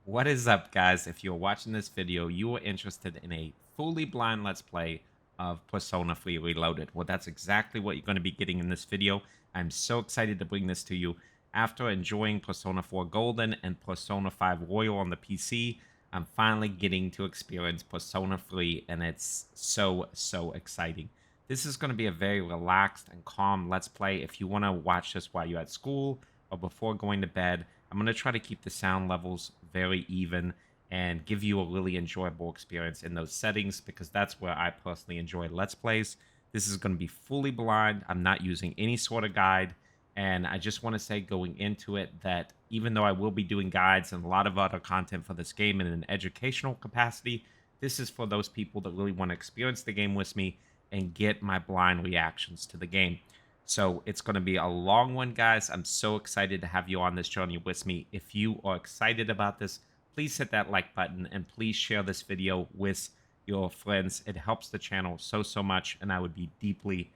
What is up, guys? If you're watching this video, you are interested in a fully blind Let's Play of Persona 3 Reloaded. Well, that's exactly what you're going to be getting in this video. I'm so excited to bring this to you. After enjoying Persona 4 Golden and Persona 5 Royal on the PC, I'm finally getting to experience Persona 3, and it's so exciting. This is going to be a very relaxed and calm Let's Play. If you want to watch this while you're at school or before going to bed, I'm going to try to keep the sound levels very even and give you a really enjoyable experience in those settings because that's where I personally enjoy Let's Plays. This is going to be fully blind. I'm not using any sort of guide. And I just want to say going into it that even though I will be doing guides and a lot of other content for this game in an educational capacity, this is for those people that really want to experience the game with me and get my blind reactions to the game. So it's going to be a long one, guys. I'm so excited to have you on this journey with me. If you are excited about this, please hit that like button and please share this video with your friends. It helps the channel so much, and I would be deeply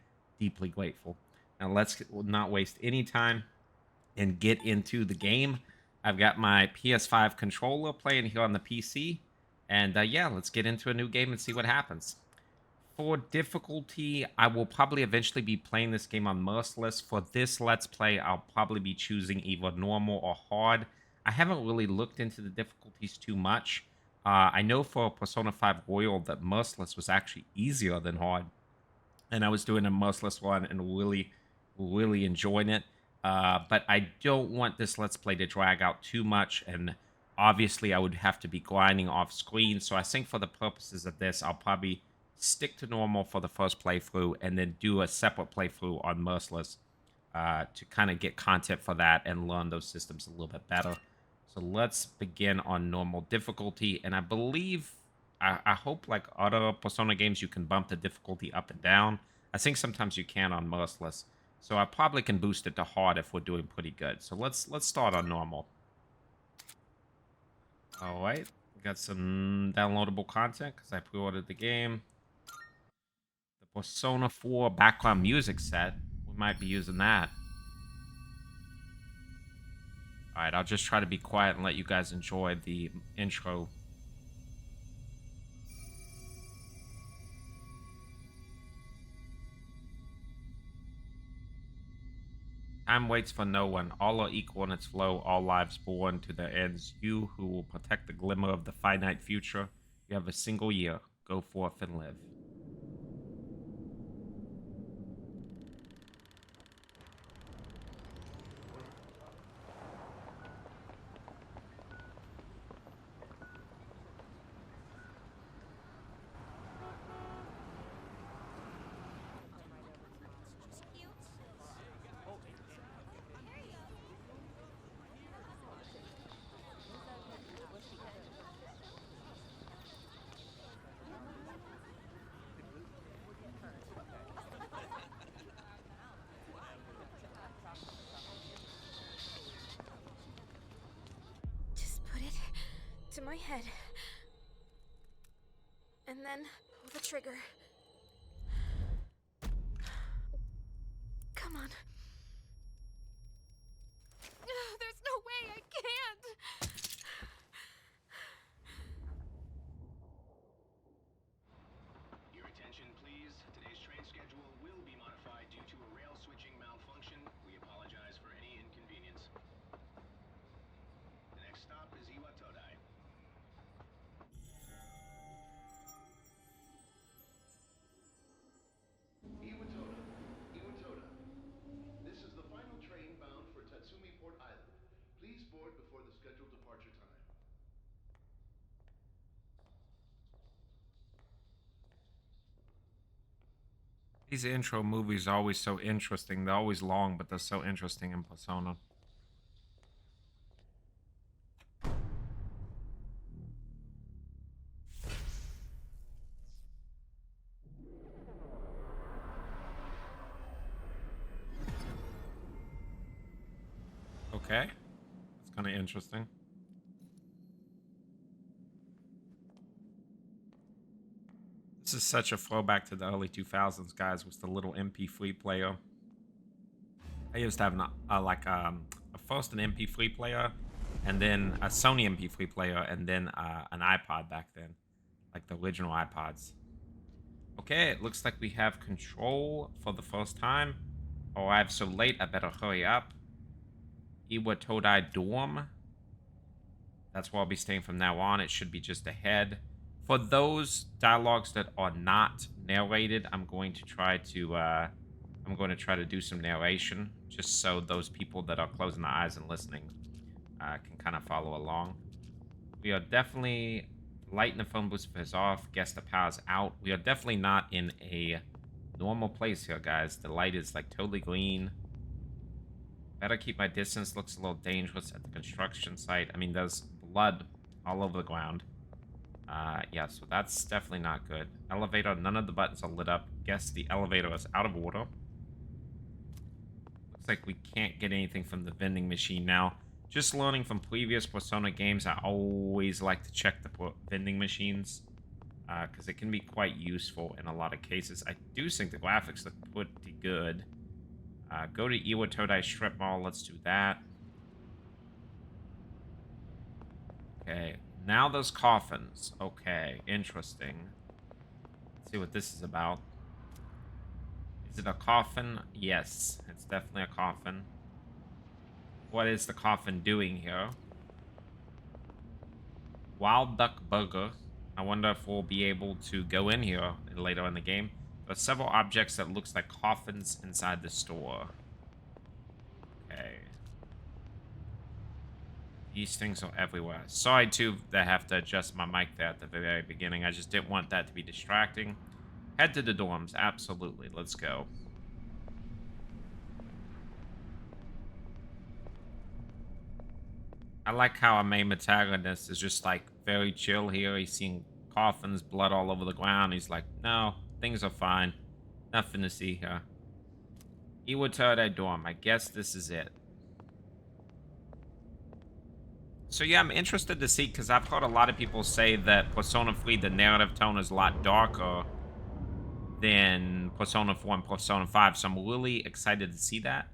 grateful. Now, let's not waste any time and get into the game. I've got my PS5 controller playing here on the PC. And yeah, let's get into a new game and see what happens. For difficulty, I will probably eventually be playing this game on Merciless. For this Let's Play, I'll probably be choosing either normal or hard. I haven't really looked into the difficulties too much. I know for Persona 5 Royal that Merciless was actually easier than hard. And I was doing a Merciless one and really enjoying it. But I don't want this Let's Play to drag out too much, and obviously I would have to be grinding off screen. So I think for the purposes of this, I'll probably stick to normal for the first playthrough and then do a separate playthrough on Merciless to kind of get content for that and learn those systems a little bit better. So let's begin on normal difficulty. And I believe, I hope like other Persona games, you can bump the difficulty up and down. I think sometimes you can on Merciless. So I probably can boost it to hard if we're doing pretty good. So let's start on normal. All right, got some downloadable content because I pre-ordered the game. Persona 4 background music set. We might be using that. Alright, I'll just try to be quiet and let you guys enjoy the intro. Time waits for no one. All are equal in its flow, all lives born to their ends. You who will protect the glimmer of the finite future, you have a single year. Go forth and live. To my head, and then pull the trigger. Come on. There's no way I can't. Your attention, please. Today's train schedule will be modified due to a rail switching malfunction. We apologize for any inconvenience. The next stop is Iwatodai. Iwatoda. This is the final train bound for Tatsumi Port Island. Please board before the scheduled departure time. These intro movies are always so interesting. They're always long, but they're so interesting in Persona. Okay, that's kind of interesting. This is such a throwback to the early 2000s, guys, with the little MP3 player. I used to have a first an MP3 player, and then a Sony MP3 player, and then an iPod back then, like the original iPods. Okay, it looks like we have control for the first time. Oh, I'm so late, I better hurry up. Iwa Todai Dorm. That's where I'll be staying from now on. It should be just ahead. For those dialogues that are not narrated, I'm going to try to do some narration, just so those people that are closing their eyes and listening can kind of follow along. We are definitely lighting the phone booth is off. Guess the power's out. We are definitely not in a normal place here, guys. The light is like totally green. Better keep my distance. Looks a little dangerous at the construction site. I mean, there's blood all over the ground. Yeah, so that's definitely not good. Elevator, none of the buttons are lit up. Guess the elevator is out of order. Looks like we can't get anything from the vending machine now. Just learning from previous Persona games, I always like to check the vending machines, because it can be quite useful in a lot of cases. I do think the graphics look pretty good. Go to Iwa Todai Strip Mall. Let's do that. Okay. Now those coffins. Okay. Interesting. Let's see what this is about. Is it a coffin? Yes. It's definitely a coffin. What is the coffin doing here? Wilduck Burger. I wonder if we'll be able to go in here later in the game. There are several objects that looks like coffins inside the store. Okay. These things are everywhere. Sorry, too, that I have to adjust my mic there at the very beginning. I just didn't want that to be distracting. Head to the dorms. Absolutely. Let's go. I like how our main protagonist is just, like, very chill here. He's seeing coffins, blood all over the ground. He's like, no, things are fine. Nothing to see here. Iwatode dorm. I guess this is it. So yeah, I'm interested to see, because I've heard a lot of people say that Persona 3, the narrative tone is a lot darker than Persona 4 and Persona 5. So I'm really excited to see that.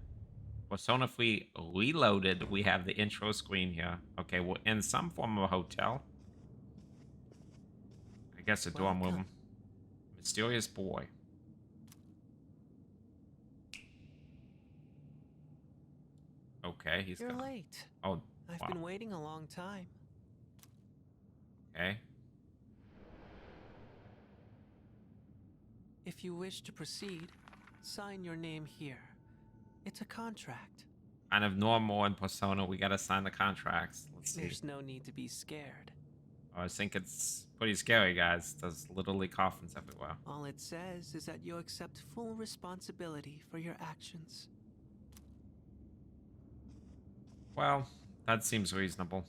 Persona 3 Reloaded. We have the intro screen here. Okay, we're in some form of a hotel. I guess a dorm room. Mysterious boy. Okay, he's You're gone. late. Oh, I've wow. been waiting a long time. Okay. If you wish to proceed, sign your name here. It's a contract. Kind of normal in Persona. We gotta sign the contracts. Let's see. There's no need to be scared. I think it's pretty scary, guys. There's literally coffins everywhere. All it says is that you accept full responsibility for your actions. Well, that seems reasonable.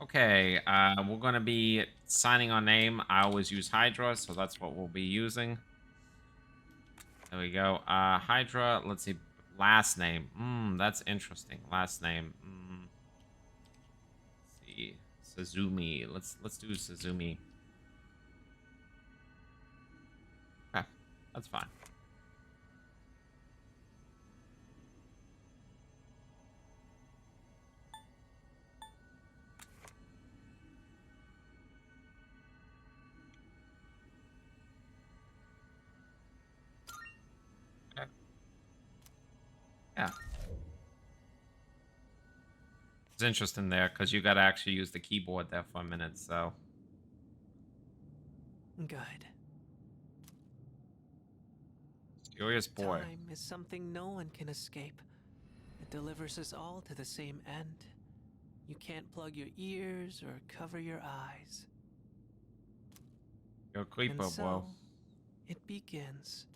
Okay, we're gonna be signing our name. I always use Hydra, so that's what we'll be using. There we go. Hydra, let's see. Last name. That's interesting. Last name. Let's see. Suzumi. Let's do Suzumi. Okay, that's fine. Okay. Yeah. It's interesting there, because you got to actually use the keyboard there for a minute, so. Good. Curious boy. Time is something no one can escape. It delivers us all to the same end. You can't plug your ears or cover your eyes. You're a creeper, And so, bro. it begins.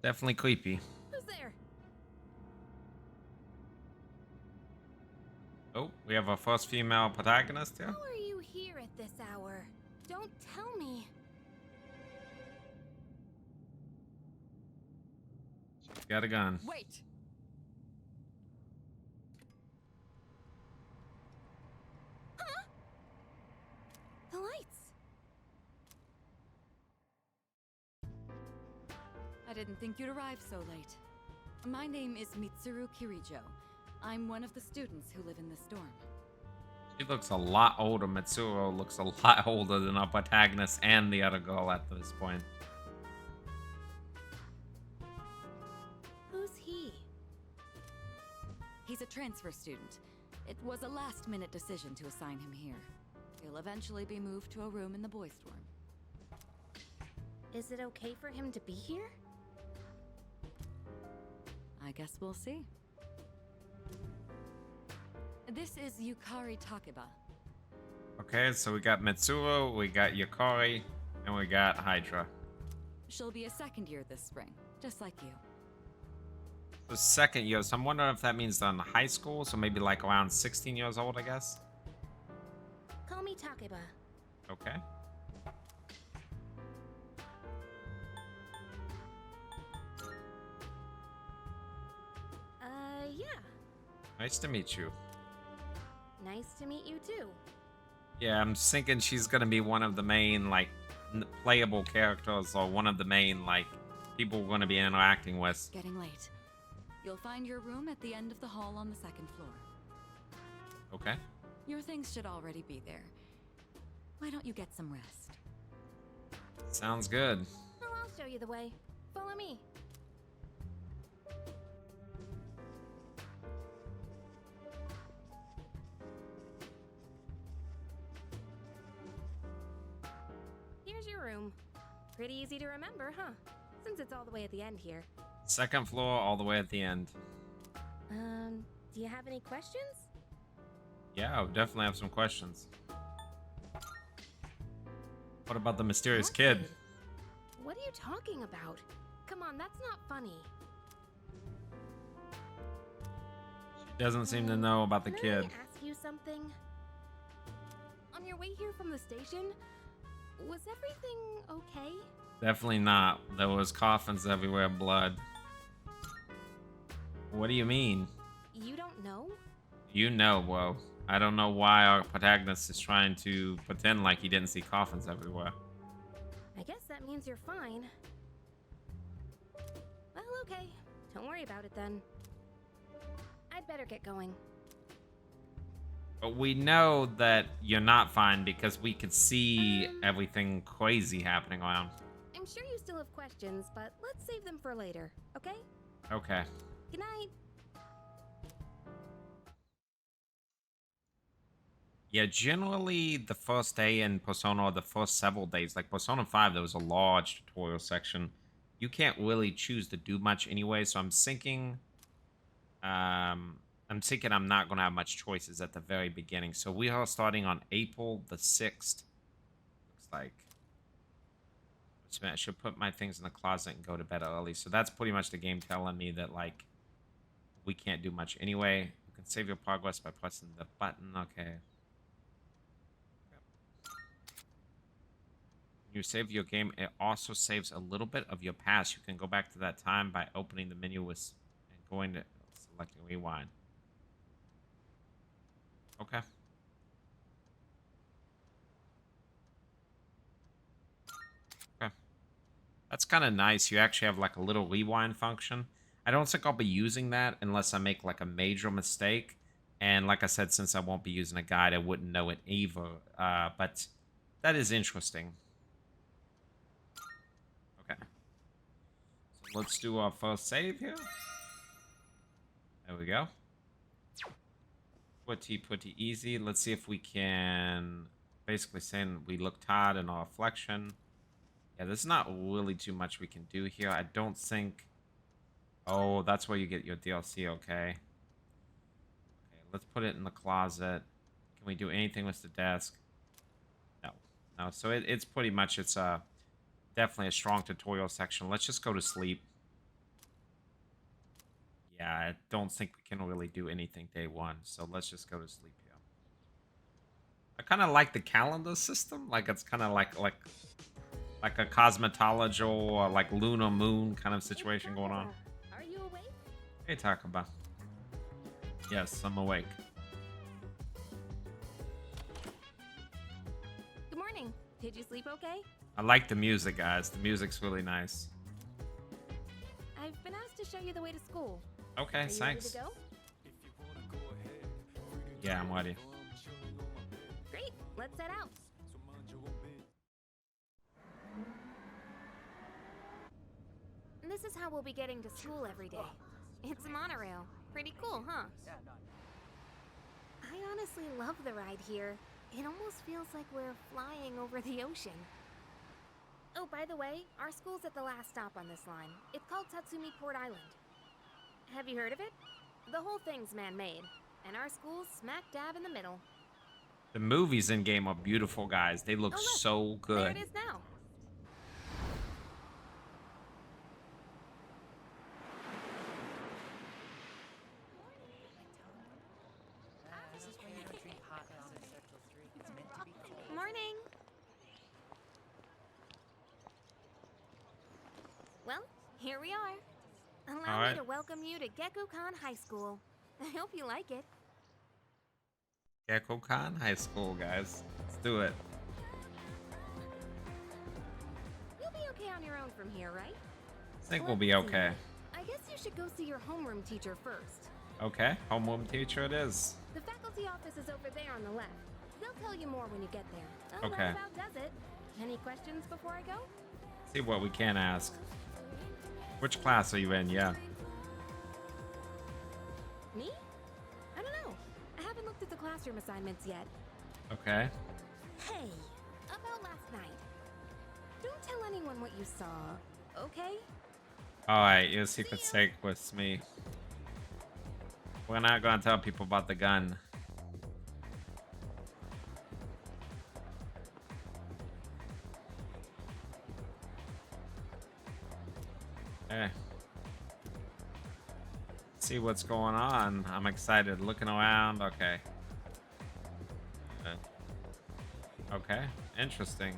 Definitely creepy. Who's there? Oh, we have our first female protagonist here. How are you here at this hour? Don't tell me. She's got a gun. Wait. didn't think you'd arrive so late. My name is Mitsuru Kirijo. I'm one of the students who live in this dorm. She looks a lot older. Mitsuru looks a lot older than our protagonist and the other girl at this point. Who's he? He's a transfer student. It was a last-minute decision to assign him here. He'll eventually be moved to a room in the boys' dorm. Is it okay for him to be here? I guess we'll see. This is Yukari Takeba. Okay, so we got Mitsuru, we got Yukari, and we got Hydra. She'll be a second year this spring, just like you. The second year, so I'm wondering if that means they're in high school, so maybe like around 16 years old, I guess. Call me Takeba. Okay. Yeah. Nice to meet you. Nice to meet you too. Yeah, I'm thinking she's gonna be one of the main, like, playable characters, or one of the main, like, people we're gonna be interacting with. Getting late. You'll find your room at the end of the hall on the second floor. Okay. Your things should already be there. Why don't you get some rest? Sounds good. Oh, I'll show you the way. Follow me. Here's your room. Pretty easy to remember, huh? Since it's all the way at the end here. Second floor, all the way at the end. Do you have any questions? Yeah, I definitely have some questions. What about the mysterious What kid? What are you talking about? Come on, that's not funny. She doesn't seem to know about the Can kid. I ask you something? On your way here from the station, was everything okay? Definitely not. There was coffins everywhere, blood. What do you mean? You don't know? You know, well, I don't know why our protagonist is trying to pretend like he didn't see coffins everywhere. I guess that means you're fine. Well, okay. Don't worry about it then. I'd better get going. But we know that you're not fine because we could see everything crazy happening around. I'm sure you still have questions, but let's save them for later, okay? Okay. Good night. Yeah, generally the first day in Persona, or the first several days, like Persona 5, there was a large tutorial section. You can't really choose to do much anyway, so I'm thinking I'm not going to have much choices at the very beginning. So we are starting on April the 6th. Looks like. I should put my things in the closet and go to bed early. So that's pretty much the game telling me that, like, we can't do much anyway. You can save your progress by pressing the button. Okay. You save your game, it also saves a little bit of your past. You can go back to that time by opening the menu and going to selecting rewind. Okay. Okay. That's kind of nice. You actually have like a little rewind function. I don't think I'll be using that unless I make like a major mistake. And like I said, since I won't be using a guide, I wouldn't know it either. But that is interesting. Okay. So let's do our first save here. There we go. Pretty easy. Let's see if we can basically say we look tired in our reflection. Yeah, there's not really too much we can do here. I don't think... Oh, that's where you get your DLC, okay. Okay, let's put it in the closet. Can we do anything with the desk? No. No, so it's pretty much, it's definitely a strong tutorial section. Let's just go to sleep. Yeah, I don't think we can really do anything day one, so let's just go to sleep here. I kind of like the calendar system. Like, it's kind of like a cosmetological or like lunar moon kind of situation going on. Are you awake? Hey, Takeba. Yes, I'm awake. Good morning. Did you sleep okay? I like the music, guys. The music's really nice. I've been asked to show you the way to school. Okay, Are you ready thanks. to go? Yeah, I'm ready. Great, let's head out. This is how we'll be getting to school every day. It's a monorail. Pretty cool, huh? I honestly love the ride here. It almost feels like we're flying over the ocean. Oh, by the way, our school's at the last stop on this line. It's called Tatsumi Port Island. Have you heard of it? The whole thing's man-made, and our school's smack dab in the middle. The movies in game are beautiful, guys. They look Oh, look, so there good. it is now. Morning. Well, here we are. Allow Alright. me to welcome you to Gekukan High School. I hope you like it. Gekukan High School, guys. Let's do it. You'll be okay on your own from here, right? I think we'll be Let's see. okay. I guess you should go see your homeroom teacher first. Okay, homeroom teacher it is. The faculty office is over there on the left. They'll tell you more when you get there. Well, Okay. that about does it. Any questions before I go? See what we can ask. Which class are you in? Yeah. Me? I don't know. I haven't looked at the classroom assignments yet. Okay. Hey, about last night. Don't tell anyone what you saw, okay? Alright, your secret's safe with me. We're not gonna tell people about the gun. Okay. See what's going on. I'm excited. Looking around. Okay. Okay. Interesting.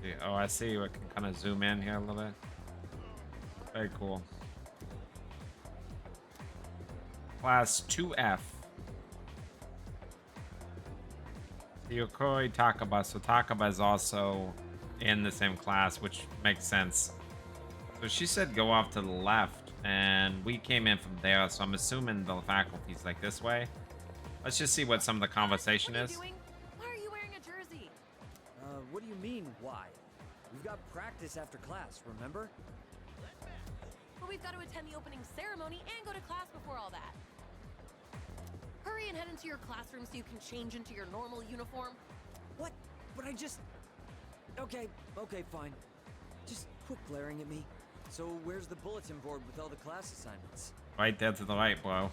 See. Oh, I see. We can kind of zoom in here a little bit. Very cool. Class 2F. Yokoi Takeba. So Takeba is also in the same class, which makes sense. So she said go off to the left, and we came in from there, so I'm assuming the faculty's like this way. Let's just see what some of the conversation What are you is. doing? Why are you wearing a jersey? What do you mean, why? We've got practice after class, remember? But we've got to attend the opening ceremony and go to class before all that. Hurry and head into your classroom so you can change into your normal uniform. What? But I just... Okay, fine. Just quit glaring at me. So where's the bulletin board with all the class assignments? Right there to the right, bro.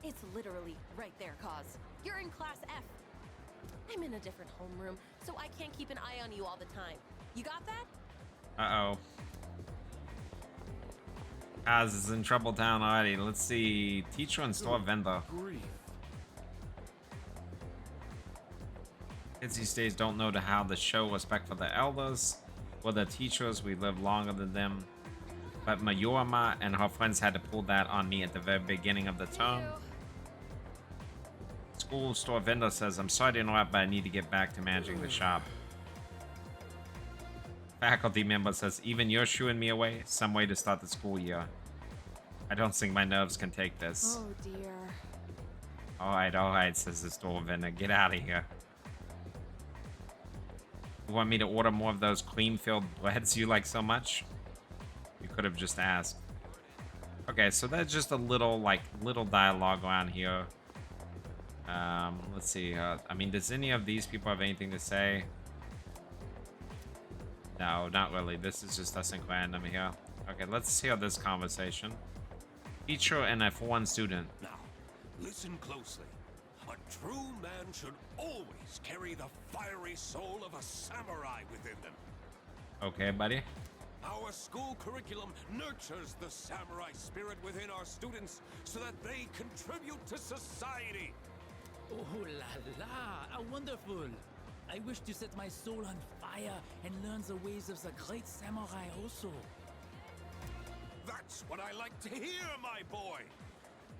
It's literally right there, Cause. You're in class F. I'm in a different homeroom, so I can't keep an eye on you all the time. You got that? Uh-oh. Kaz is in trouble town already. Let's see. Teacher and store vendor. Kids these days don't know how to show respect for the elders. For the teachers, we live longer than them. But Mayurama and her friends had to pull that on me at the very beginning of the term. School store vendor says, I'm sorry to interrupt, but I need to get back to managing the shop. Faculty member says, even you're shooing me away? Some way to start the school year. I don't think my nerves can take this. Oh dear. Alright, says the store vendor. Get out of here. You want me to order more of those cream-filled breads you like so much? You could have just asked. Okay, so that's just a little dialogue around here. Let's see. I mean, does any of these people have anything to say? No, not really. This is just us in random here. Okay, let's hear this conversation. Teacher and a foreign student. Now, listen closely. A true man should always carry the fiery soul of a samurai within them. Okay, buddy. Our school curriculum nurtures the samurai spirit within our students so that they contribute to society. Oh la la, how wonderful! I wish to set my soul on fire and learn the ways of the great samurai also. That's what I like to hear, my boy.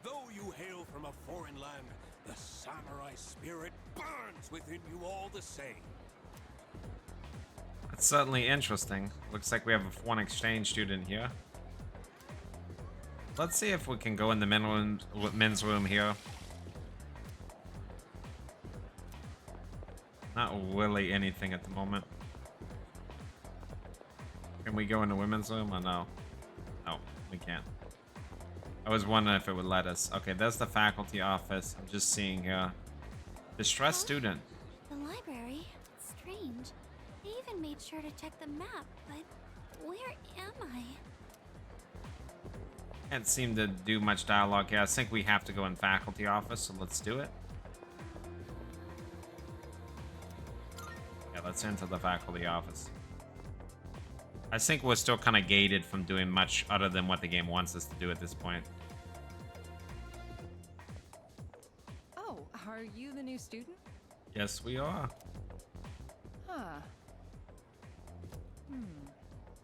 Though you hail from a foreign land, the samurai spirit burns within you all the same. That's certainly interesting. Looks like we have a foreign exchange student here. Let's see if we can go in the men's room here. Not really anything at the moment. Can we go in the women's room or no? No, we can't. I was wondering if it would let us. Okay, there's the faculty office. I'm just seeing here. Distressed student. The library? Strange. I even made sure to check the map, but where am I? Can't seem to do much dialogue here. I think we have to go in faculty office, so let's do it. Yeah, let's enter the faculty office. I think we're still kind of gated from doing much other than what the game wants us to do at this point. Oh, are you the new student? Yes, we are. Huh.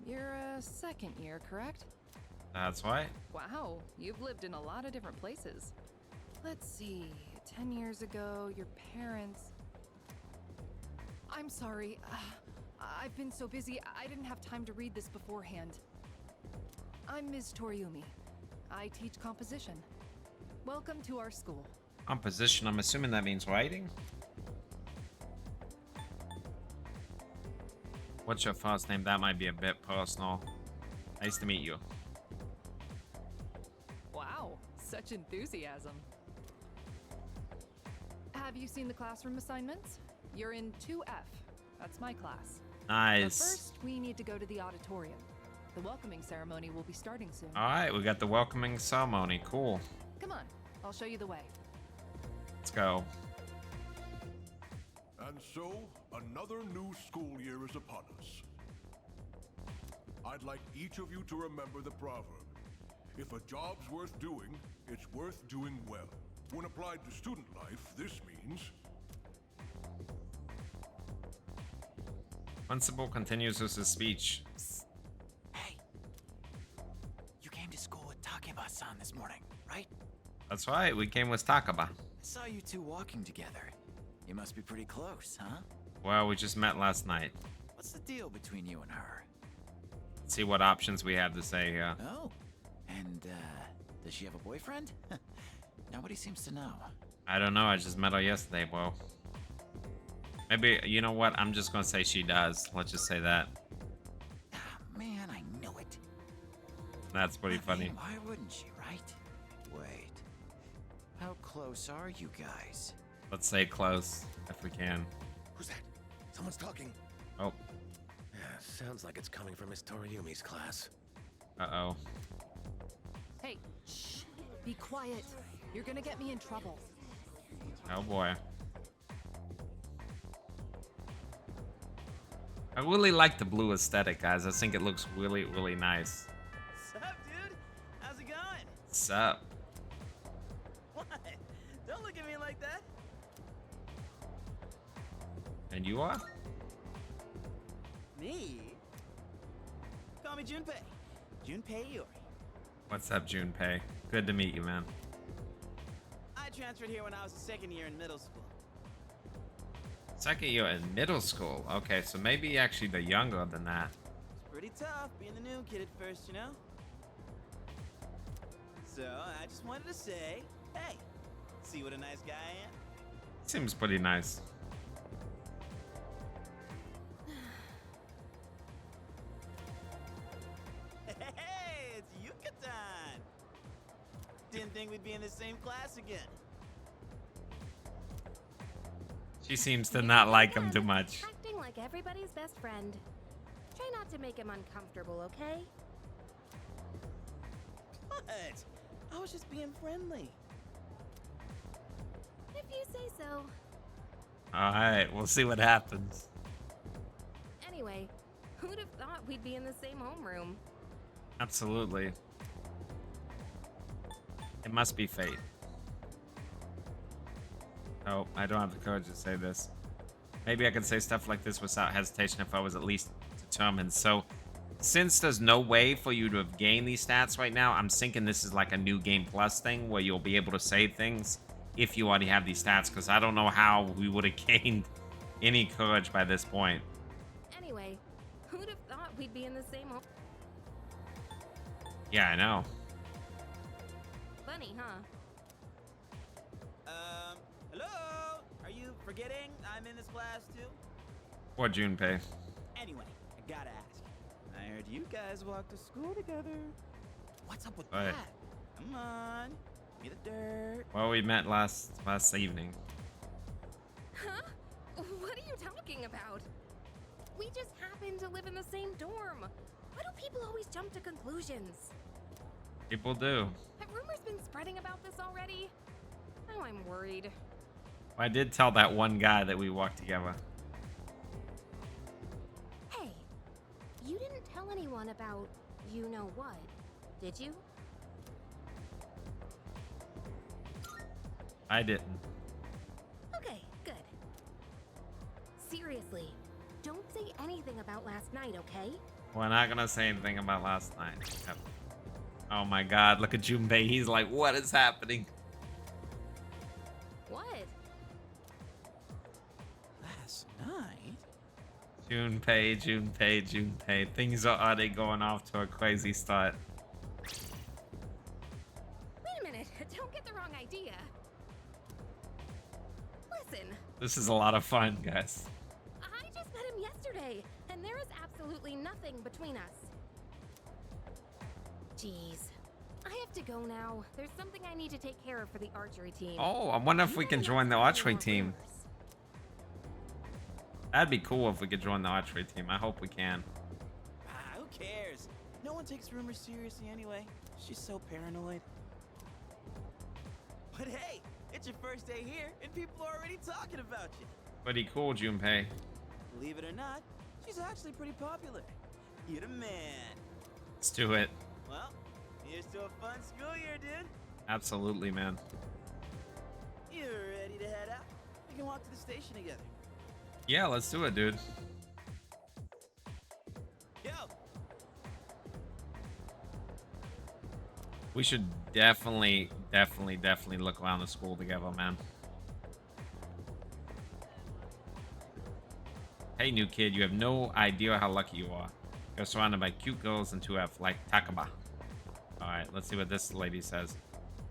You're a second year, correct? That's right. Wow, you've lived in a lot of different places. Let's see, 10 years ago, your parents... I'm sorry, I've been so busy, I didn't have time to read this beforehand. I'm Ms. Toriumi. I teach composition. Welcome to our school. Composition, I'm assuming that means writing? What's your first name? That might be a bit personal. Nice to meet you. Wow, such enthusiasm. Have you seen the classroom assignments? You're in 2F. That's my class. Nice. But first, we need to go to the auditorium. The welcoming ceremony will be starting soon. Alright, we got the welcoming ceremony. Cool. Come on, I'll show you the way. Let's go. And so, another new school year is upon us. I'd like each of you to remember the proverb. If a job's worth doing, it's worth doing well. When applied to student life, this means... Principal continues with his speech. Psst. Hey! You came to school with Takeba-san this morning, right? That's right, we came with Takeba. I saw you two walking together. You must be pretty close, huh? Well, we just met last night. What's the deal between you and her? Let's see what options we have to say here. Oh, and, does she have a boyfriend? Nobody seems to know. I don't know, I just met her yesterday, bro. Maybe, you know what? I'm just gonna say she does. Let's just say that. Ah, man, I knew it. That's pretty funny. Mean, why wouldn't she, right? Wait. How close are you guys? Let's say close, if we can. Who's that? Someone's talking. Oh. Yeah, sounds like it's coming from Miss Toriumi's class. Uh-oh. Hey, shh. Be quiet. You're gonna get me in trouble. Oh boy. I really like the blue aesthetic, guys. I think it looks really, really nice. Sup, dude? How's it going? Sup? What? Don't look at me like that. And you are? Me? Call me Junpei. Junpei Iori. What's up, Junpei? Good to meet you, man. I transferred here when I was a second year in middle school. Second year in middle school. Okay, so maybe actually the younger than that. It's pretty tough being the new kid at first, you know? So, I just wanted to say, hey, see what a nice guy I am? Seems pretty nice. Hey, it's Yucatan! Didn't think we'd be in the same class again. She seems to not like him too much. Acting like everybody's best friend. Try not to make him uncomfortable, okay? What? I was just being friendly. If you say so. Alright, we'll see what happens. Anyway, who'd have thought we'd be in the same homeroom? Absolutely. It must be fate. Oh, I don't have the courage to say this. Maybe I could say stuff like this without hesitation if I was at least determined. So, since there's no way for you to have gained these stats right now, I'm thinking this is like a new game plus thing where you'll be able to say things if you already have these stats, because I don't know how we would have gained any courage by this point. Anyway, who'd have thought we'd be in the same home? Yeah, I know. Funny, huh? Hello? Are you forgetting I'm in this class too? Poor Junpei. Anyway, I gotta ask. I heard you guys walk to school together. What's up with Right. that? Come on. Give me the dirt. Well, we met last evening. Huh? What are you talking about? We just happen to live in the same dorm. Why do people always jump to conclusions? People do. Have rumors been spreading about this already? Now I'm worried. I did tell that one guy that we walked together. Hey, you didn't tell anyone about you know what, did you? I didn't. Okay, good. Seriously, don't say anything about last night, okay? We're not gonna say anything about last night. Yep. Oh my god, look at Junpei. He's like, what is happening? What? Last night? Junpei. Things are already going off to a crazy start. Wait a minute, don't get the wrong idea. Listen, This is a lot of fun, guys. I just met him yesterday, and there is absolutely nothing between us. Jeez. I have to go now. There's something I need to take care of for the archery team. Oh, I wonder if we can join the archery team. That'd be cool if we could join the archery team. I hope we can. Who cares? No one takes rumors seriously anyway. She's so paranoid. But hey, it's your first day here, and people are already talking about you. Pretty cool, Junpei. Believe it or not, she's actually pretty popular. You're the man. Let's do it. Well, here's to a fun school year, dude. Absolutely, man. You're ready to head out? We can walk to the station together. Yeah, let's do it, dude. Yo! We should definitely look around the school together, man. Hey, new kid, you have no idea how lucky you are. You're surrounded by cute girls and 2F like Takeba. Alright, let's see what this lady says.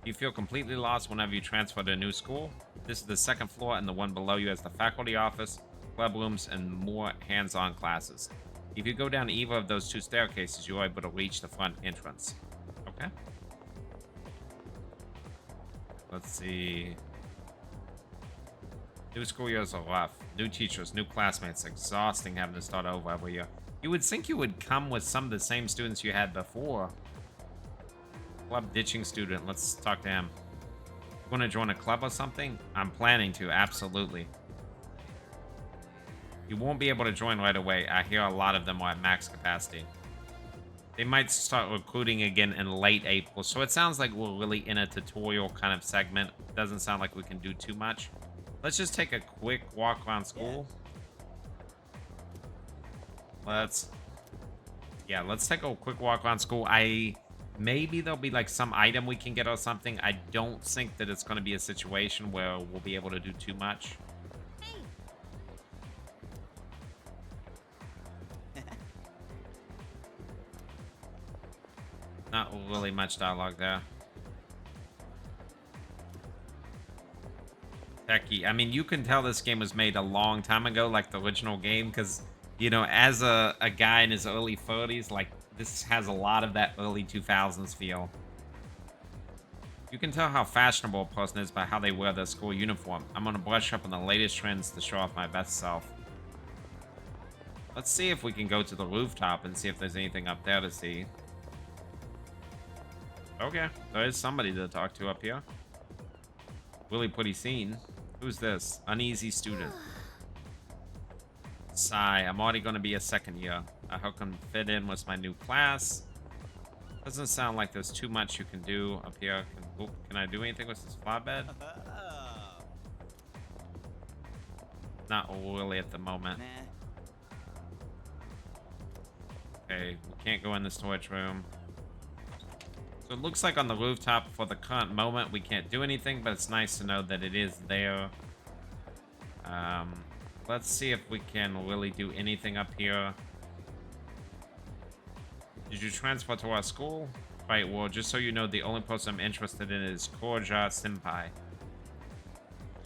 You feel completely lost whenever you transfer to a new school? This is the second floor, and the one below you has the faculty office, club rooms, and more hands-on classes. If you go down either of those two staircases, you are able to reach the front entrance. Okay. Let's see. New school years are rough. New teachers, new classmates. Exhausting having to start over every year. You would think you would come with some of the same students you had before. Club ditching student. Let's talk to him. You want to join a club or something? I'm planning to, absolutely. You won't be able to join right away. I hear a lot of them are at max capacity. They might start recruiting again in late April. So it sounds like we're really in a tutorial kind of segment. Doesn't sound like we can do too much. Let's just take a quick walk around school. Let's take a quick walk around school. Maybe there'll be like some item we can get or something. I don't think that it's going to be a situation where we'll be able to do too much. Not really much dialogue there. Techie. I mean, you can tell this game was made a long time ago, like the original game, because, you know, as a guy in his early 30s, like, this has a lot of that early 2000s feel. You can tell how fashionable a person is by how they wear their school uniform. I'm going to brush up on the latest trends to show off my best self. Let's see if we can go to the rooftop and see if there's anything up there to see. Okay, there is somebody to talk to up here. Really pretty scene. Who's this? Uneasy student. Sigh, I'm already going to be a second year. I hope I can fit in with my new class. Doesn't sound like there's too much you can do up here. Can I do anything with this flat bed? Not really at the moment. Okay, we can't go in the storage room. So it looks like on the rooftop for the current moment we can't do anything, but it's nice to know that it is there. Let's see if we can really do anything up here. Did you transfer to our school? Right, well, just so you know, the only person I'm interested in is Koja Senpai.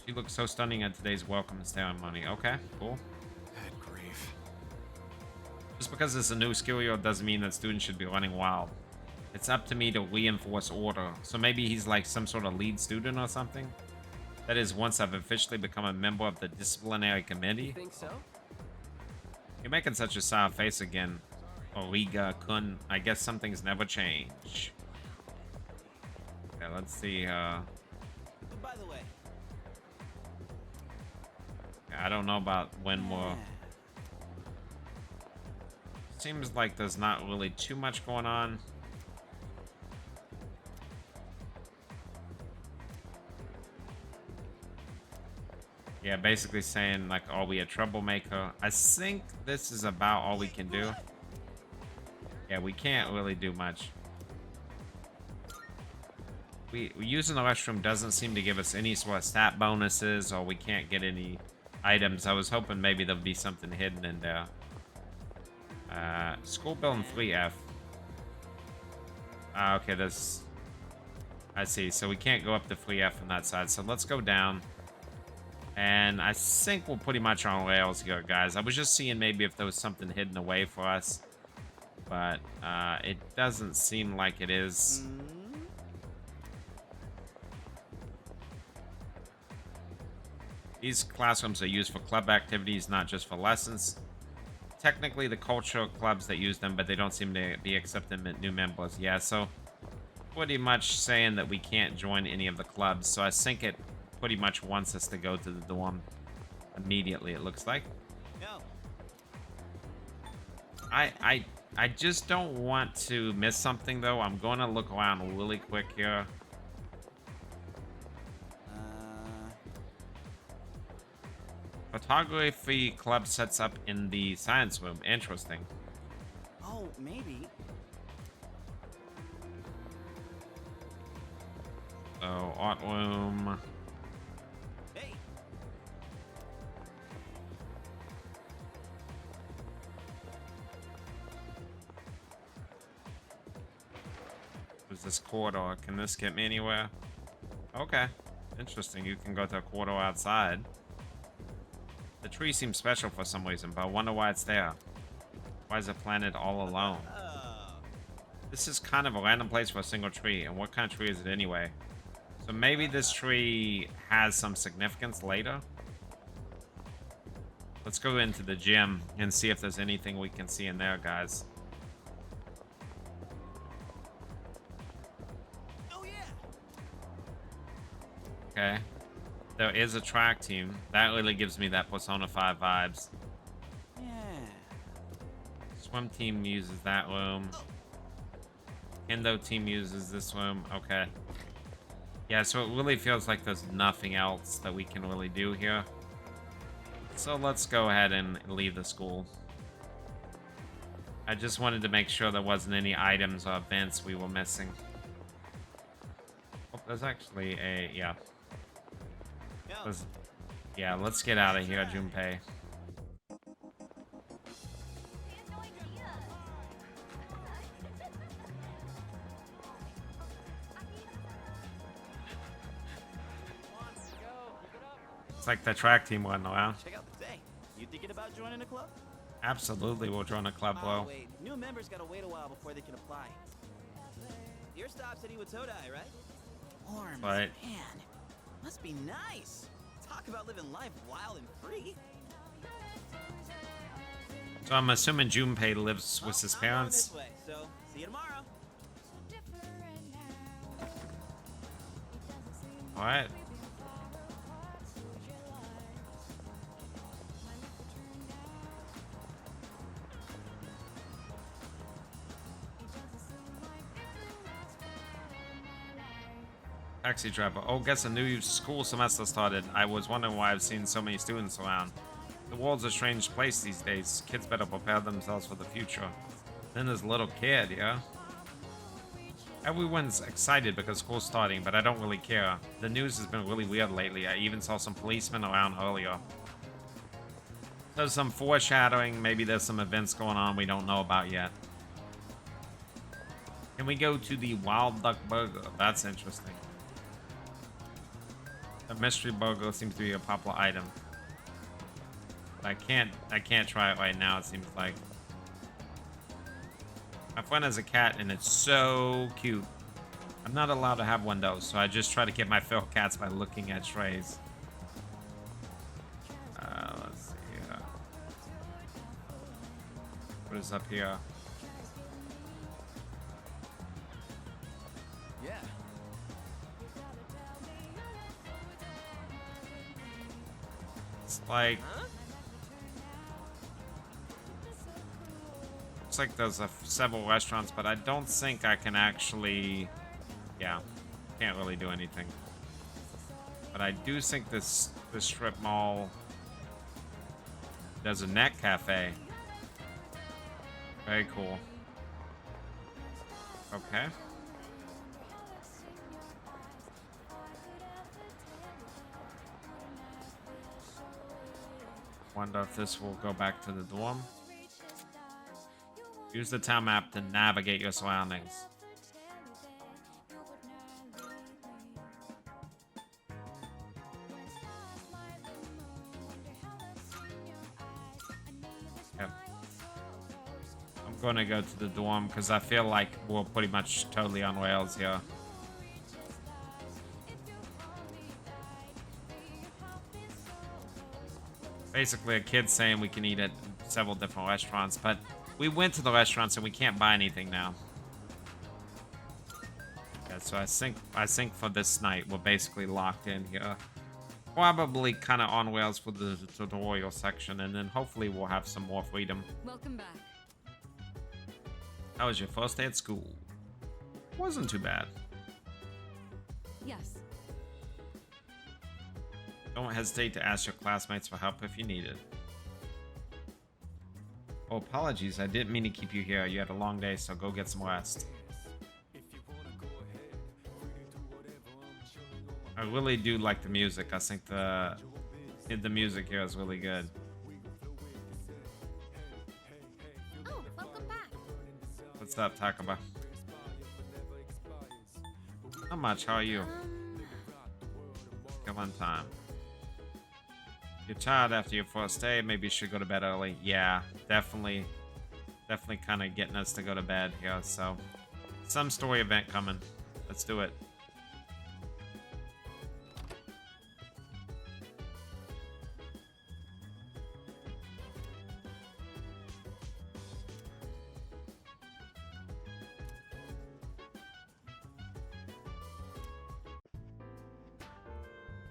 She looks so stunning at today's welcome ceremony. Okay, cool. Good grief. Just because it's a new skill year doesn't mean that students should be running wild. It's up to me to reinforce order. So maybe he's like some sort of lead student or something? That is, once I've officially become a member of the disciplinary committee. Think so? You're making such a sour face again, Origa-kun. I guess something's never changed. Okay, let's see. By the way, I don't know about when we'll... Seems like there's not really too much going on. Yeah, basically saying, like, are we a troublemaker? I think this is about all we can do. Yeah, we can't really do much. We using the restroom doesn't seem to give us any sort of stat bonuses, or we can't get any items. I was hoping maybe there'll be something hidden in there. School building 3F. Okay, this... I see. So we can't go up to 3F on that side. So let's go down. And I think we're pretty much on rails here, guys. I was just seeing maybe if there was something hidden away for us. But it doesn't seem like it is. These classrooms are used for club activities, not just for lessons. Technically, the cultural clubs that use them, but they don't seem to be accepting new members. Yeah, so pretty much saying that we can't join any of the clubs. So I think it pretty much wants us to go to the dorm immediately, it looks like. no. I just don't want to miss something, though. I'm going to look around really quick here. Photography club sets up in the science room. Interesting. Oh, maybe. So, art room. Hey. What's this corridor? Can this get me anywhere? Okay. Interesting. You can go to a corridor outside. The tree seems special for some reason, but I wonder why it's there. Why is it planted all alone? This is kind of a random place for a single tree, and what kind of tree is it anyway? So maybe this tree has some significance later? Let's go into the gym and see if there's anything we can see in there, guys. Oh yeah. Okay. There is a track team. That really gives me that Persona 5 vibes. Yeah. Swim team uses that room. Kendo team uses this room. Okay. Yeah, so it really feels like there's nothing else that we can really do here. So let's go ahead and leave the school. I just wanted to make sure there wasn't any items or events we were missing. Oh, there's actually a... yeah. Yeah, let's get out of here, Junpei. It's like the track team wasn't around. Check out the day. You thinking about joining a club? Absolutely, we'll join a club, bro. Oh, wait. New members gotta wait a while before they can apply. Your stop's at Iwatodai, right? Warm. Right. Man, must be nice. Talk about living life wild and free. So I'm assuming Junpei lives with his parents. I'm going this way, so see you tomorrow. Alright. Taxi driver. Oh, guess a new school semester started. I was wondering why I've seen so many students around. The world's a strange place these days. Kids better prepare themselves for the future. Then there's a little kid, yeah? Everyone's excited because school's starting, but I don't really care. The news has been really weird lately. I even saw some policemen around earlier. There's some foreshadowing. Maybe there's some events going on we don't know about yet. Can we go to the Wilduck burger? That's interesting. The mystery burger seems to be a popular item. But I can't try it right now, it seems like. My friend has a cat and it's so cute. I'm not allowed to have one though, so I just try to get my feral cats by looking at trays. Let's see here. What is up here? Yeah. It's like... Looks like there's several restaurants, but I don't think I can actually... Yeah, can't really do anything. But I do think this strip mall... There's a net cafe. Very cool. Okay. Wonder if this will go back to the dorm. Use the town map to navigate your surroundings. Okay. I'm gonna go to the dorm because I feel like we're pretty much totally on rails here. Basically, a kid saying we can eat at several different restaurants, but we went to the restaurants and we can't buy anything now. Yeah, so I think for this night we're basically locked in here. Probably kind of on rails for the tutorial section, and then hopefully we'll have some more freedom. Welcome back. How was your first day at school? Wasn't too bad. Yes. Don't hesitate to ask your classmates for help if you need it. Oh, apologies, I didn't mean to keep you here. You had a long day, so go get some rest. I really do like the music. I think the music here is really good. Oh, welcome back. What's up, Takeba? Not much. How are you? Come on time. You're tired after your first day. Maybe you should go to bed early. Yeah, definitely kind of getting us to go to bed here. So, some story event coming. Let's do it.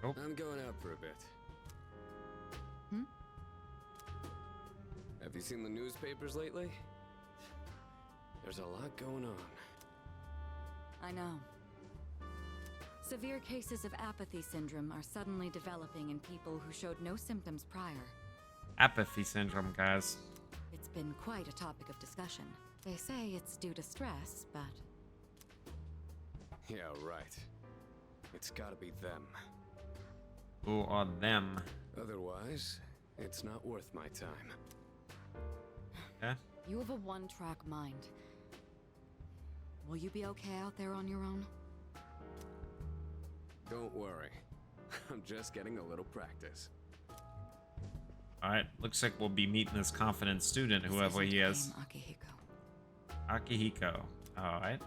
Oh. I'm going out for a bit. Have you seen the newspapers lately? There's a lot going on. I know. Severe cases of apathy syndrome are suddenly developing in people who showed no symptoms prior. Apathy syndrome, guys. It's been quite a topic of discussion. They say it's due to stress, but... Yeah, right. It's gotta be them. Who are them? Otherwise, it's not worth my time. Yeah? You have a one-track mind. Will you be okay out there on your own? Don't worry. I'm just getting a little practice. Alright, looks like we'll be meeting this confident student, whoever he is. Akihiko. Alright.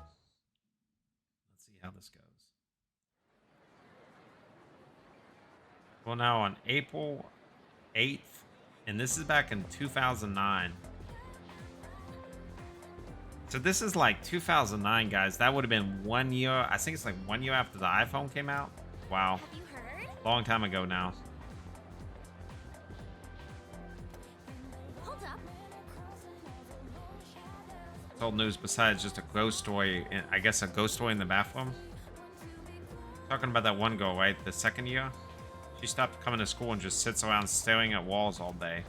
Let's see how this goes. Well, now on April 8th, and this is back in 2009. So this is like 2009, guys. That would have been 1 year. I think it's like 1 year after the iPhone came out. Wow. Have you heard? Long time ago now. Hold up. It's old news besides just a ghost story. I guess a ghost story in the bathroom. Talking about that one girl, right? The second year. She stopped coming to school and just sits around staring at walls all day.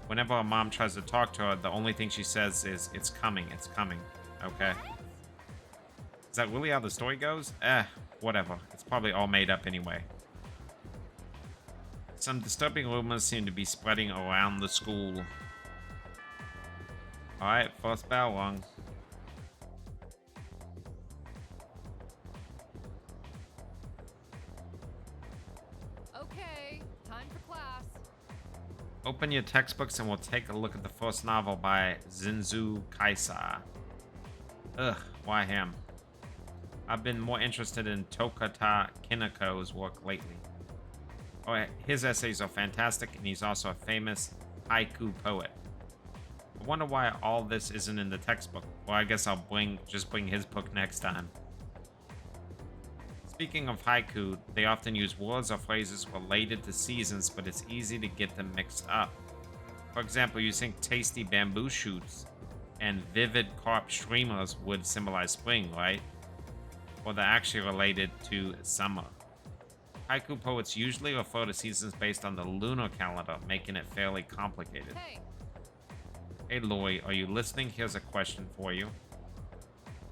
Whenever her mom tries to talk to her, the only thing she says is, "It's coming, it's coming." Okay. Is that really how the story goes? Whatever. It's probably all made up anyway. Some disturbing rumors seem to be spreading around the school. Alright, first bell rung. Okay, time for class. Open your textbooks and we'll take a look at the first novel by Zinzu Kaisa. Ugh, why him? I've been more interested in Tokata Kinako's work lately. Oh, his essays are fantastic, and he's also a famous haiku poet. I wonder why all this isn't in the textbook. Well, I guess I'll just bring his book next time. Speaking of haiku, they often use words or phrases related to seasons, but it's easy to get them mixed up. For example, you think tasty bamboo shoots and vivid carp streamers would symbolize spring, right? Well, they're actually related to summer. Haiku poets usually refer to seasons based on the lunar calendar, making it fairly complicated. Hey, Lori, are you listening? Here's a question for you.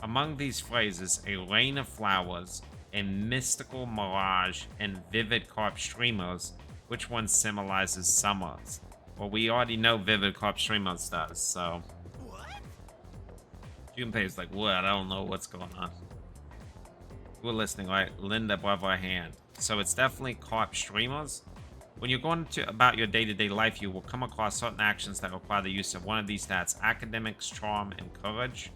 Among these phrases, a rain of flowers, a mystical mirage, and vivid carp streamers, which one symbolizes summers? Well, we already know vivid carp streamers does, so... What? Junpei's like, what? I don't know what's going on. We're listening, right? Linda above her hand. So it's definitely carp streamers. When you're going about your day-to-day life, you will come across certain actions that require the use of one of these stats: academics, charm, and courage.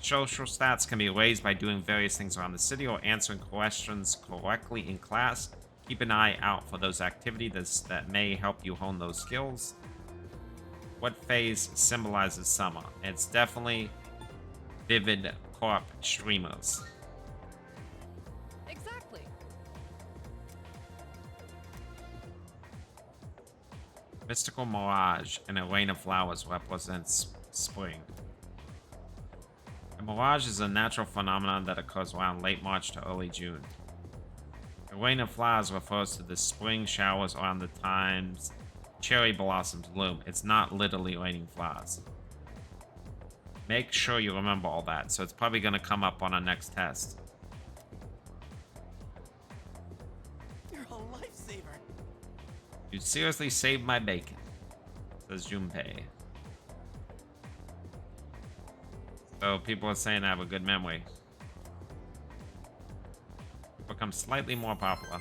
Social stats can be raised by doing various things around the city or answering questions correctly in class. Keep an eye out for those activities that may help you hone those skills. What phase symbolizes summer? It's definitely vivid carp streamers. Mystical mirage and a rain of flowers represents spring. A mirage is a natural phenomenon that occurs around late March to early June. A rain of flowers refers to the spring showers around the times cherry blossoms bloom. It's not literally raining flowers. Make sure you remember all that, so it's probably going to come up on our next test. You seriously saved my bacon, says Junpei. So people are saying I have a good memory. Become slightly more popular.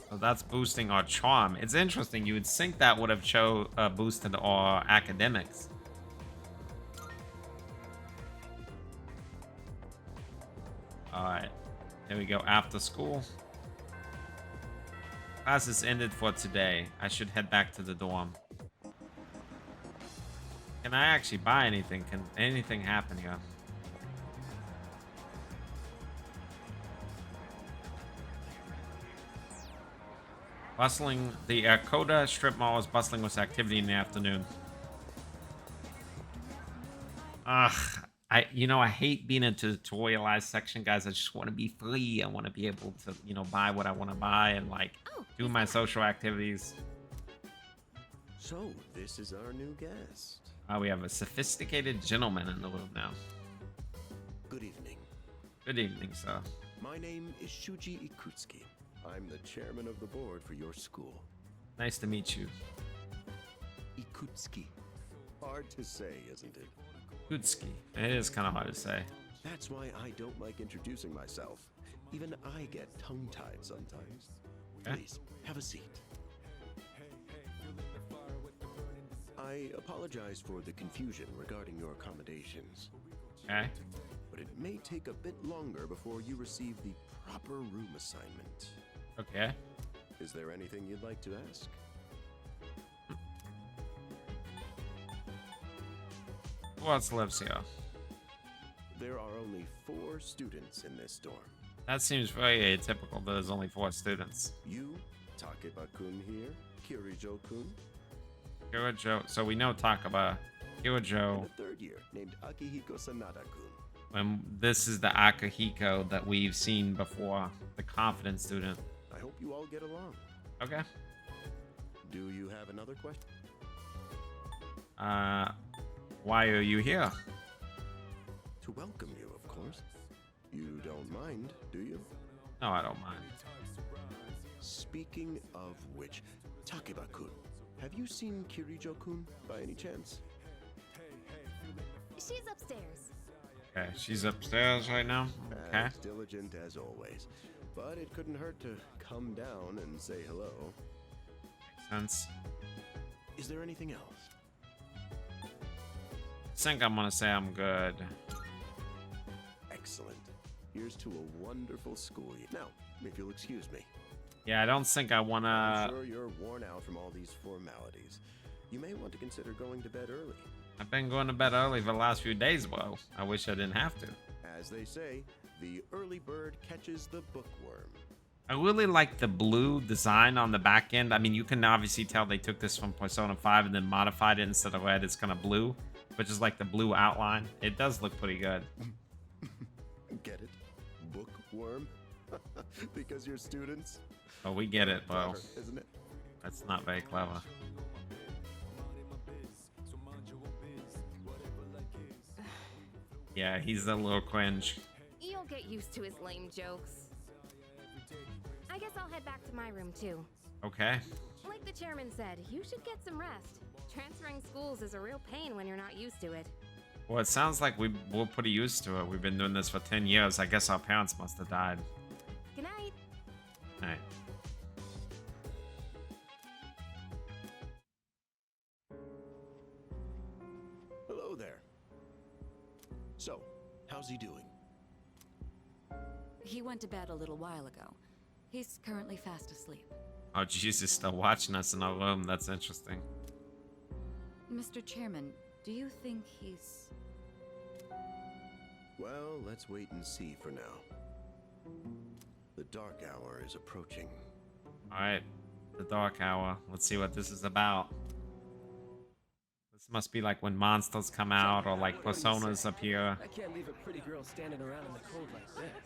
So that's boosting our charm. It's interesting. You would think that would have boosted our academics. Alright. Here we go. After school. Class is ended for today. I should head back to the dorm. Can I actually buy anything? Can anything happen here? Bustling. The Koda strip mall is bustling with activity in the afternoon. Ugh. I hate being into the tutorialized section, guys. I just want to be free. I want to be able to, buy what I want to buy and, do my social activities. So, this is our new guest. We have a sophisticated gentleman in the room now. Good evening. Good evening, sir. My name is Shuji Ikutsuki. I'm the chairman of the board for your school. Nice to meet you. Ikutsuki. Hard to say, isn't it? Ikutsuki. It is kind of hard to say. That's why I don't like introducing myself. Even I get tongue-tied sometimes. Okay. Please, have a seat. I apologize for the confusion regarding your accommodations. Okay. But it may take a bit longer before you receive the proper room assignment. Okay. Is there anything you'd like to ask? Who else lives here? There are only 4 students in this dorm. That seems very atypical that there's only 4 students. You, Takeba-kun here, Kirijo-kun. Kirijo. So we know Takeba. Kirijo. And a 3rd year named Akihiko Sanada-kun. And this is the Akihiko that we've seen before, the confident student. I hope you all get along. Okay. Do you have another question? Why are you here? To welcome you, of course. You don't mind, do you? No, I don't mind. Speaking of which, Takeba-kun, have you seen Kirijo-kun by any chance? She's upstairs. Okay, she's upstairs right now. Okay. As diligent as always. But it couldn't hurt to come down and say hello. Makes sense. Is there anything else? I think I'm gonna say I'm good. Excellent. Here's to a wonderful school year. Now, if you'll excuse me. Yeah, I don't think I wanna... I'm sure you're worn out from all these formalities. You may want to consider going to bed early. I've been going to bed early for the last few days, bro. I wish I didn't have to. As they say, the early bird catches the bookworm. I really like the blue design on the back end. I mean, you can obviously tell they took this from Persona 5 and then modified it. Instead of red, it's kind of blue, which is like the blue outline. It does look pretty good. Get it? Bookworm? Because you're students? Oh, we get it, bro. Clever, isn't it? That's not very clever. Yeah, he's a little cringe. You'll get used to his lame jokes. I guess I'll head back to my room too. Okay. Like the chairman said, you should get some rest. Transferring schools is a real pain when you're not used to it. Well, it sounds like we're pretty used to it. We've been doing this for 10 years. I guess our parents must have died. Good night. All right. Hello there. So, how's he doing? He went to bed a little while ago. He's currently fast asleep. Oh, Jesus, still watching us in our room. That's interesting. Mr. Chairman, do you think he's... Well, let's wait and see for now. The dark hour is approaching. All right, the dark hour. Let's see what this is about. This must be like when monsters come out or like personas appear. I can't leave a pretty girl standing around in the cold like this.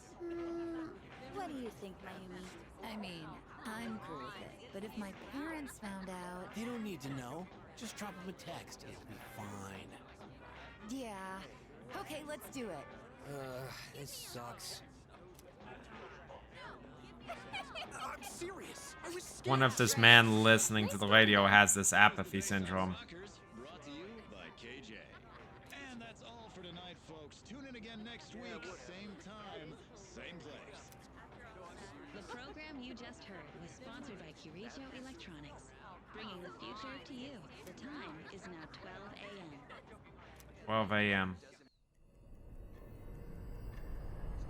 What do you think, Mayumi? I mean, I'm cool with it, but if my parents found out... They don't need to know. Just drop them a text. It'll be fine. Yeah. Okay, let's do it. This sucks. I'm serious. I was scared. Wonder if this man listening to the radio has this apathy syndrome. Brought to you by KJ. And that's all for tonight, folks. Tune in again next week, same time, same place. The program you just heard was sponsored by Kirijo Electronics, bringing the future to you. The time is now 12 a.m. 12 a.m.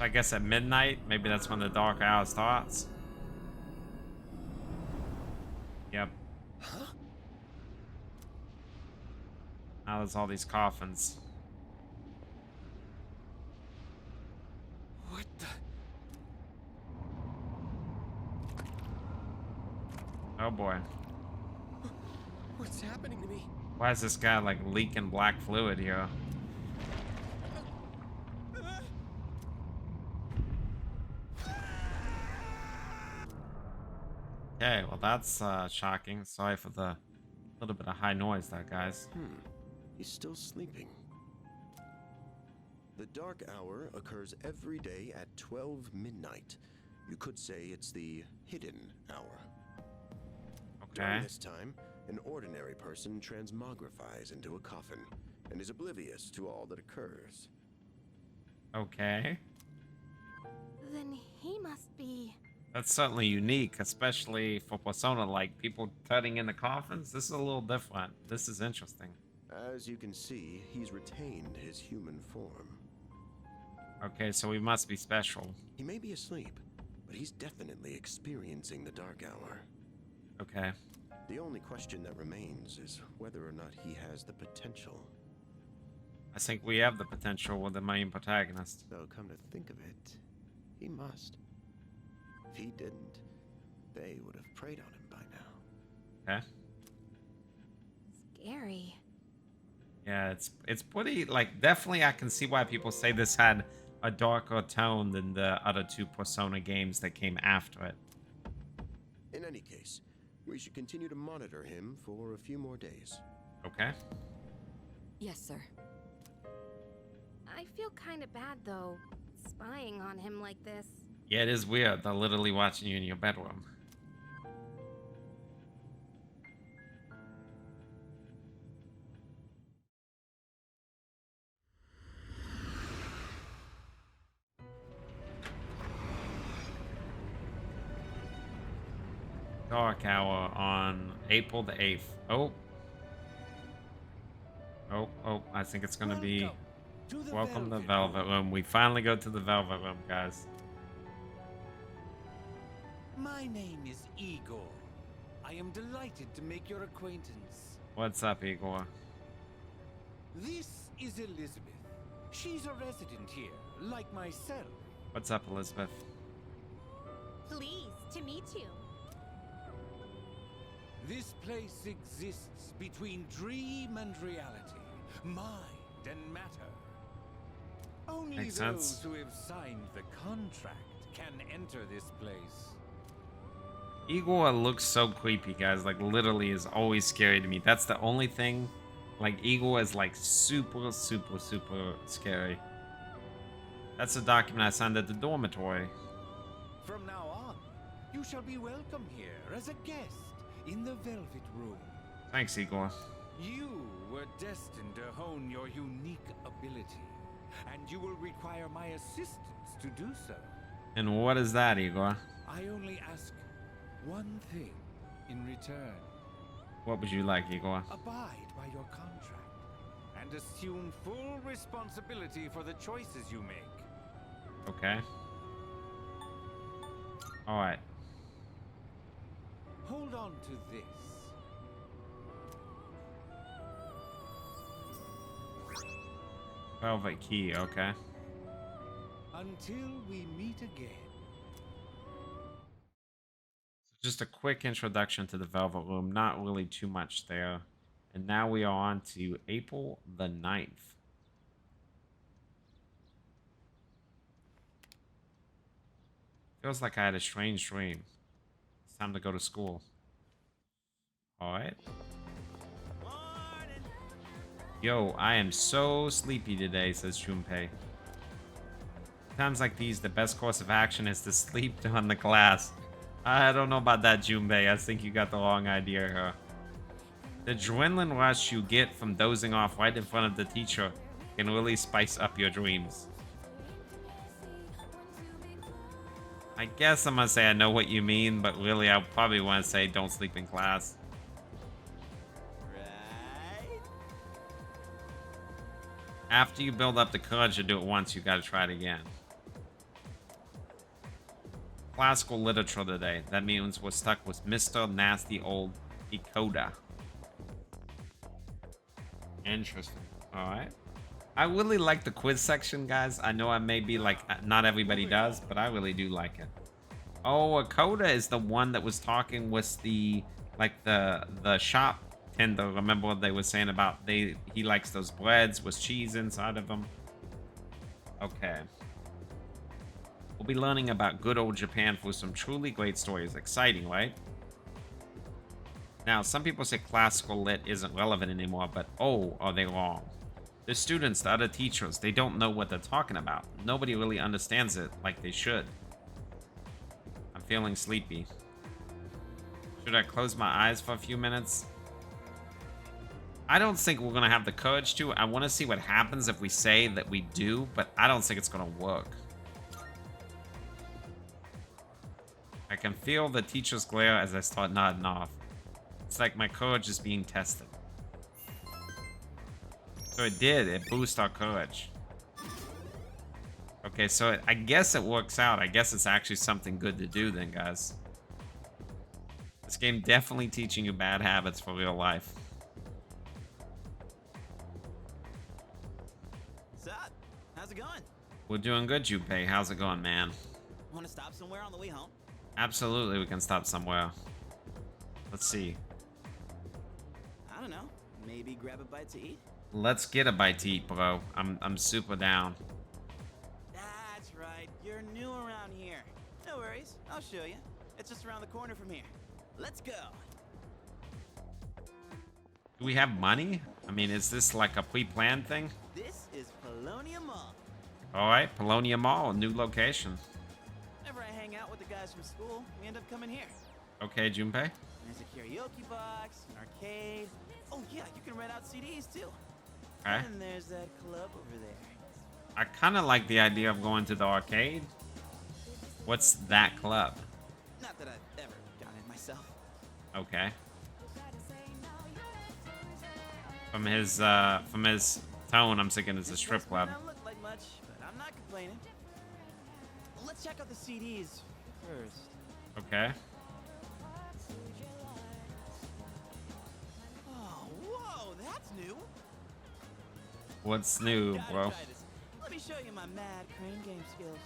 I guess at midnight, maybe that's when the dark hour starts. Yep. Huh? Now there's all these coffins. What the? Oh boy. What's happening to me? Why is this guy like leaking black fluid here? Okay, well that's shocking. Sorry for the little bit of high noise there, guys. He's still sleeping. The dark hour occurs every day at 12 midnight. You could say it's the hidden hour. During Okay. this time, an ordinary person transmogrifies into a coffin and is oblivious to all that occurs. Okay. Then he must be... That's certainly unique, especially for Persona, like people turning into coffins. This is a little different. This is interesting. As you can see, he's retained his human form. Okay, so we must be special. He may be asleep, but he's definitely experiencing the dark hour. Okay. The only question that remains is whether or not he has the potential. I think we have the potential with the main protagonist. Though, come to think of it, he must. If he didn't, they would have preyed on him by now. Okay. Scary. Yeah, it's pretty, like, definitely I can see why people say this had a darker tone than the other two Persona games that came after it. In any case, we should continue to monitor him for a few more days. Okay. Yes, sir. I feel kind of bad though, spying on him like this. Yeah, it is weird. They're literally watching you in your bedroom. Dark Hour on April the 8th. Oh, I think it's gonna be Welcome to the Velvet Room. We finally go to the Velvet Room, guys. My name is Igor. I am delighted to make your acquaintance. What's up, Igor? This is Elizabeth. She's a resident here, like myself. What's up, Elizabeth? Pleased to meet you. This place exists between dream and reality, mind and matter. Only Makes those sense. who have signed the contract can enter this place. Igor looks so creepy, guys. Like, literally is always scary to me. That's the only thing. Like, Igor is, like, super scary. That's the document I signed at the dormitory. From now on, you shall be welcome here as a guest in the Velvet Room. Thanks, Igor. You were destined to hone your unique ability, and you will require my assistance to do so. And what is that, Igor? I only ask one thing in return. What would you like, Igor? Abide by your contract and assume full responsibility for the choices you make. Okay. Alright. Hold on to this. Velvet key, okay. Until we meet again. Just a quick introduction to the Velvet Room. Not really too much there. And now we are on to April the 9th. Feels like I had a strange dream. It's time to go to school. Alright. Yo, I am so sleepy today, says Junpei. Times like these, the best course of action is to sleep during the class. I don't know about that, Junpei. I think you got the wrong idea here. The adrenaline rush you get from dozing off right in front of the teacher can really spice up your dreams. I guess I'm gonna say I know what you mean, but really I probably want to say don't sleep in class. After you build up the courage to do it once, you gotta try it again. Classical literature today. That means we're stuck with Mr. Nasty Old Takeba. Interesting. Alright. I really like the quiz section, guys. I know I may be like, not everybody does, but I really do like it. Oh, Coda is the one that was talking with the, like the shop tender. Remember what they were saying about he likes those breads with cheese inside of them? Okay. We'll be learning about good old Japan through some truly great stories. Exciting, right? Now, some people say classical lit isn't relevant anymore, but oh, are they wrong. The students, the other teachers, they don't know what they're talking about. Nobody really understands it like they should. I'm feeling sleepy. Should I close my eyes for a few minutes? I don't think we're gonna have the courage to. I want to see what happens if we say that we do, but I don't think it's gonna work. I can feel the teacher's glare as I start nodding off. It's like my courage is being tested. So it did. It boosted our courage. Okay, so I guess it works out. I guess it's actually something good to do then, guys. This game definitely teaching you bad habits for real life. What's up? How's it going? We're doing good, Junpei. How's it going, man? Want to stop somewhere on the way home? Absolutely, we can stop somewhere. Let's see. I don't know. Maybe grab a bite to eat? Let's get a bite to eat, bro. I'm super down. That's right. You're new around here. No worries. I'll show you. It's just around the corner from here. Let's go. Do we have money? I mean, is this like a pre-planned thing? This is Paulownia Mall. All right, Paulownia Mall, new location. Whenever I hang out with the guys from school, we end up coming here. Okay, Junpei. There's a karaoke box, an arcade. Oh yeah, you can rent out CDs too. Okay. And there's that club over there. I kind of like the idea of going to the arcade. What's that club? Not that I've ever gone in myself. Okay. From his tone, I'm thinking it's a strip club. Might not look like much, but I'm not complaining. Let's check out the CDs first. Okay. Oh, whoa, that's new. What's new, bro? Let me show you my mad crane game skills.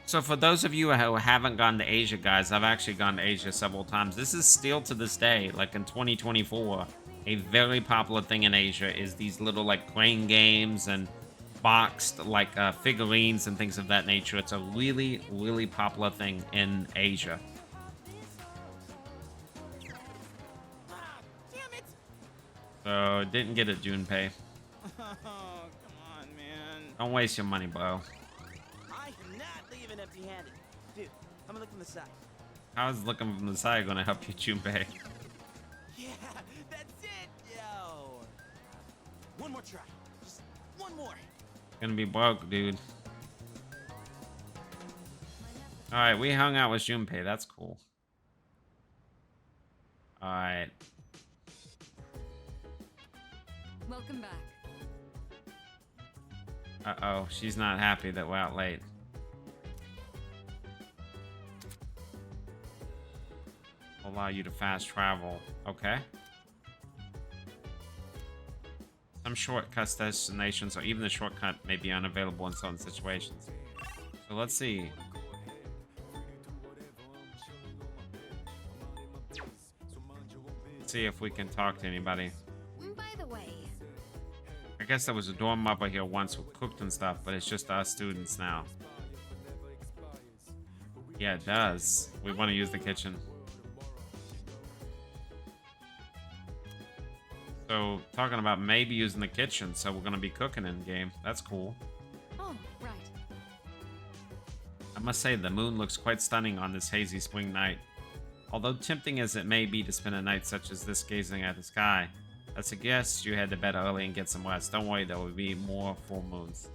So for those of you who haven't gone to Asia, guys, I've actually gone to Asia several times. This is still to this day, like in 2024, a very popular thing in Asia is these little like crane games and boxed like figurines and things of that nature. It's a really, really popular thing in Asia. So didn't get it, Junpei. Oh, come on, man. Don't waste your money, bro. I am not leaving empty-handed. Dude, I'm gonna look from the side. How is looking from the side going to help you, Junpei? Yeah, that's it, yo. One more try. Just one more. Gonna be broke, dude. Alright, we hung out with Junpei. That's cool. Alright. Welcome back. Uh-oh, she's not happy that we're out late. Allow you to fast travel. Okay. Some shortcut destinations or even the shortcut may be unavailable in certain situations. So let's see. Let's see if we can talk to anybody. By the way, I guess there was a dorm mother here once who cooked and stuff, but it's just us students now. Yeah, it does. We want to use the kitchen. So, talking about maybe using the kitchen, so we're going to be cooking in game. That's cool. Oh, right. I must say, the moon looks quite stunning on this hazy spring night. Although tempting as it may be to spend a night such as this gazing at the sky, I suggest you head to bed early and get some rest. Don't worry, there will be more full moons.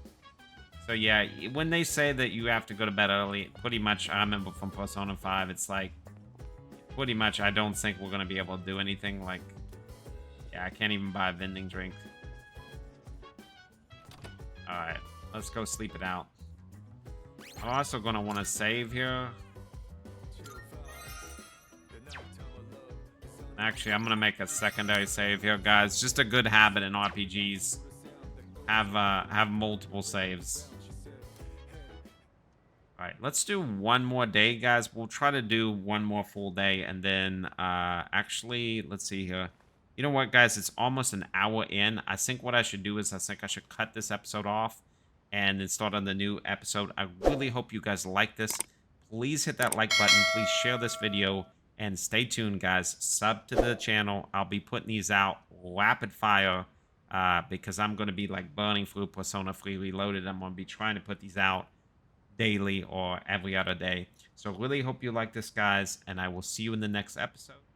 So yeah, when they say that you have to go to bed early, pretty much, I remember from Persona 5, it's like, pretty much, I don't think we're going to be able to do anything. Like, yeah, I can't even buy a vending drink. Alright, let's go sleep it out. I'm also going to want to save here. Actually, I'm going to make a secondary save here, guys. Just a good habit in RPGs. Have multiple saves. Alright, let's do one more day, guys. We'll try to do one more full day. And then, actually, let's see here. You know what, guys? It's almost an hour in. I think what I should do is I think I should cut this episode off and then start on the new episode. I really hope you guys like this. Please hit that like button. Please share this video. And stay tuned, guys. Sub to the channel. I'll be putting these out rapid fire because I'm going to be like burning through Persona 3 Reloaded. I'm going to be trying to put these out daily or every other day. So really hope you like this, guys. And I will see you in the next episode.